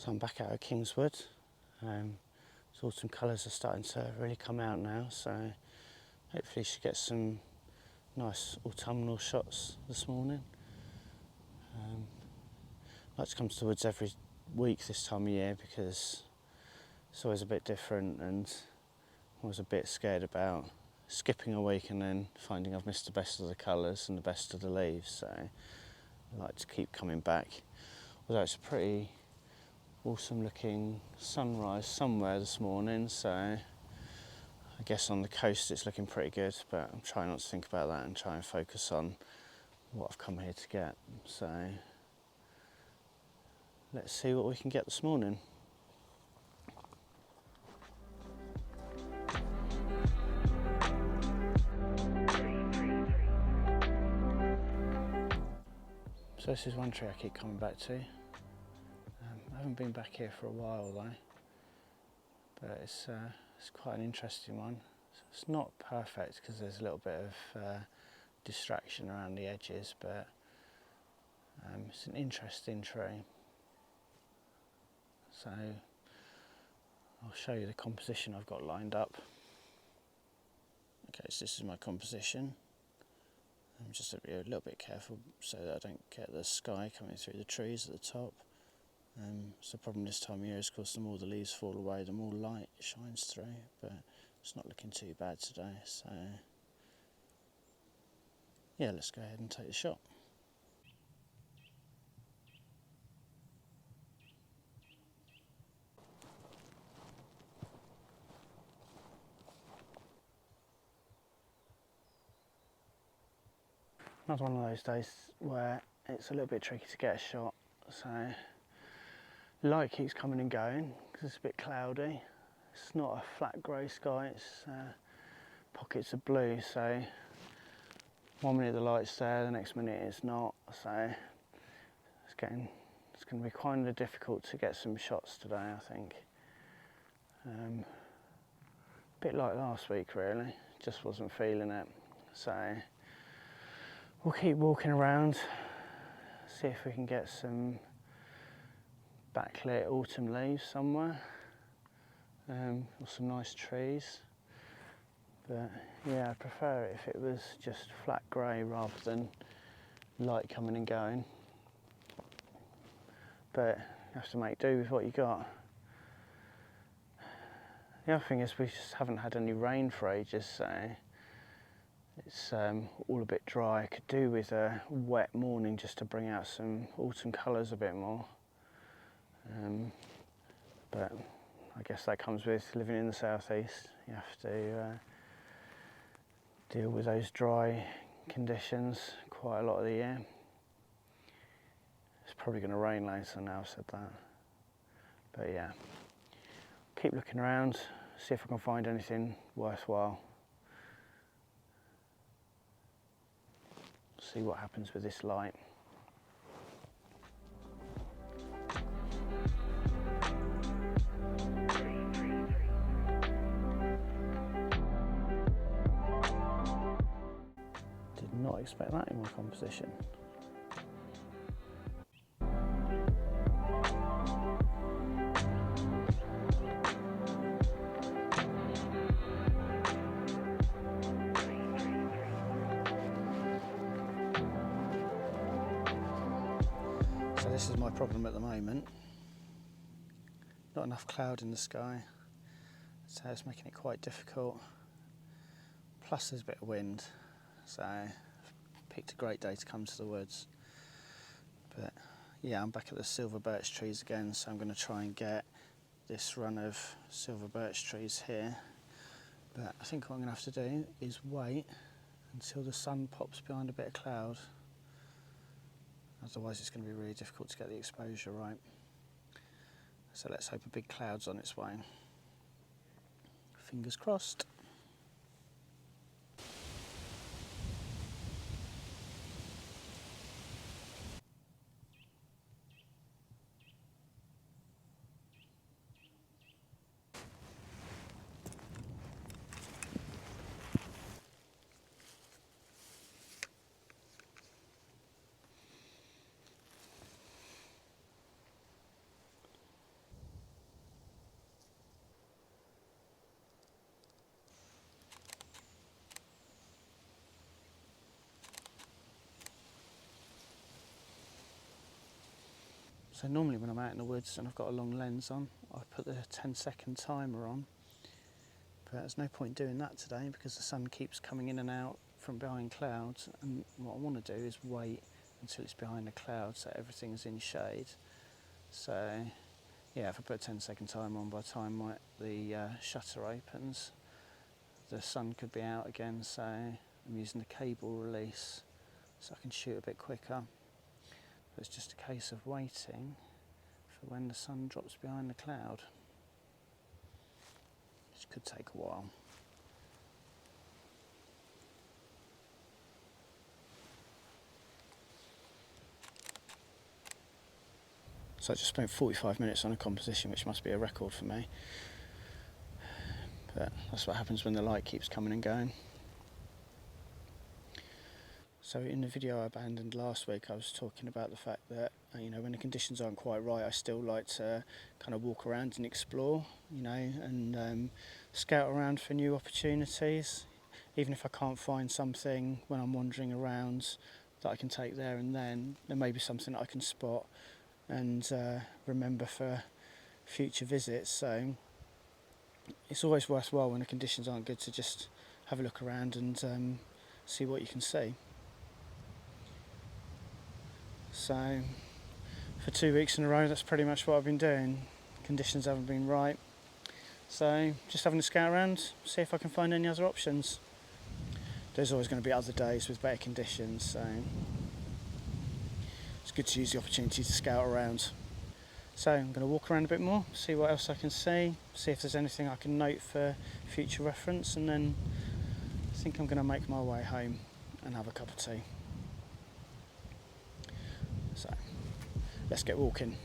So I'm back out at Kingswood. So autumn colours are starting to really come out now, so hopefully should get some nice autumnal shots this morning. I like to come to the woods every week this time of year because it's always a bit different, and I was a bit scared about skipping a week and then finding I've missed the best of the colours and the best of the leaves, so I like to keep coming back. Although it's a pretty awesome looking sunrise somewhere this morning, so I guess on the coast it's looking pretty good, but I'm trying not to think about that and try and focus on what I've come here to get. So let's see what we can get this morning. So this is one tree I keep coming back to. I haven't been back here for a while though, but it's quite an interesting one. It's not perfect because there's a little bit of distraction around the edges, but it's an interesting tree. So I'll show you the composition I've got lined up. Okay, so this is my composition. I'm just a little bit careful so that I don't get the sky coming through the trees at the top. So the problem this time of year is, of course, the more the leaves fall away, the more light shines through, but it's not looking too bad today. So yeah, let's go ahead and take the shot. Another one of those days where it's a little bit tricky to get a shot, so light keeps coming and going because it's a bit cloudy. It's not a flat grey sky, it's pockets of blue, so 1 minute the light's there, the next minute it's not, so it's going to be kind of difficult to get some shots today, I think. A bit like last week really, just wasn't feeling it, so we'll keep walking around, see if we can get some backlit autumn leaves somewhere, or some nice trees. But yeah, I'd prefer it if it was just flat grey rather than light coming and going. But you have to make do with what you got. The other thing is we just haven't had any rain for ages, so it's all a bit dry. I could do with a wet morning just to bring out some autumn colours a bit more. But I guess that comes with living in the southeast. You have to deal with those dry conditions quite a lot of the year. It's probably going to rain later now I've said that. But yeah, keep looking around, see if I can find anything worthwhile. See what happens with this light. Did not expect that in my composition. So this is my problem at the moment. Not enough cloud in the sky, so it's making it quite difficult. Plus there's a bit of wind, so I've picked a great day to come to the woods. But yeah, I'm back at the silver birch trees again, so I'm going to try and get this run of silver birch trees here. But I think what I'm going to have to do is wait until the sun pops behind a bit of cloud. Otherwise it's going to be really difficult to get the exposure right. So let's hope a big cloud's on its way. Fingers crossed. So normally when I'm out in the woods and I've got a long lens on, I put the 10-second timer on, but there's no point doing that today because the sun keeps coming in and out from behind clouds, and what I want to do is wait until it's behind the clouds so everything's in shade. So yeah, if I put a 10-second timer on, by the time the shutter opens, the sun could be out again, so I'm using the cable release so I can shoot a bit quicker. But it's just a case of waiting for when the sun drops behind the cloud, which could take a while. So I just spent 45 minutes on a composition, which must be a record for me. But that's what happens when the light keeps coming and going. So in the video I abandoned last week, I was talking about the fact that when the conditions aren't quite right, I still like to kind of walk around and explore, and scout around for new opportunities. Even if I can't find something when I'm wandering around that I can take there and then, there may be something that I can spot and remember for future visits. So it's always worthwhile when the conditions aren't good to just have a look around and see what you can see. So for 2 weeks in a row, that's pretty much what I've been doing. Conditions haven't been right, so just having a scout around, see if I can find any other options. There's always going to be other days with better conditions, so it's good to use the opportunity to scout around. So I'm going to walk around a bit more, see what else I can see if there's anything I can note for future reference, and then I think I'm going to make my way home and have a cup of tea. So let's get walking.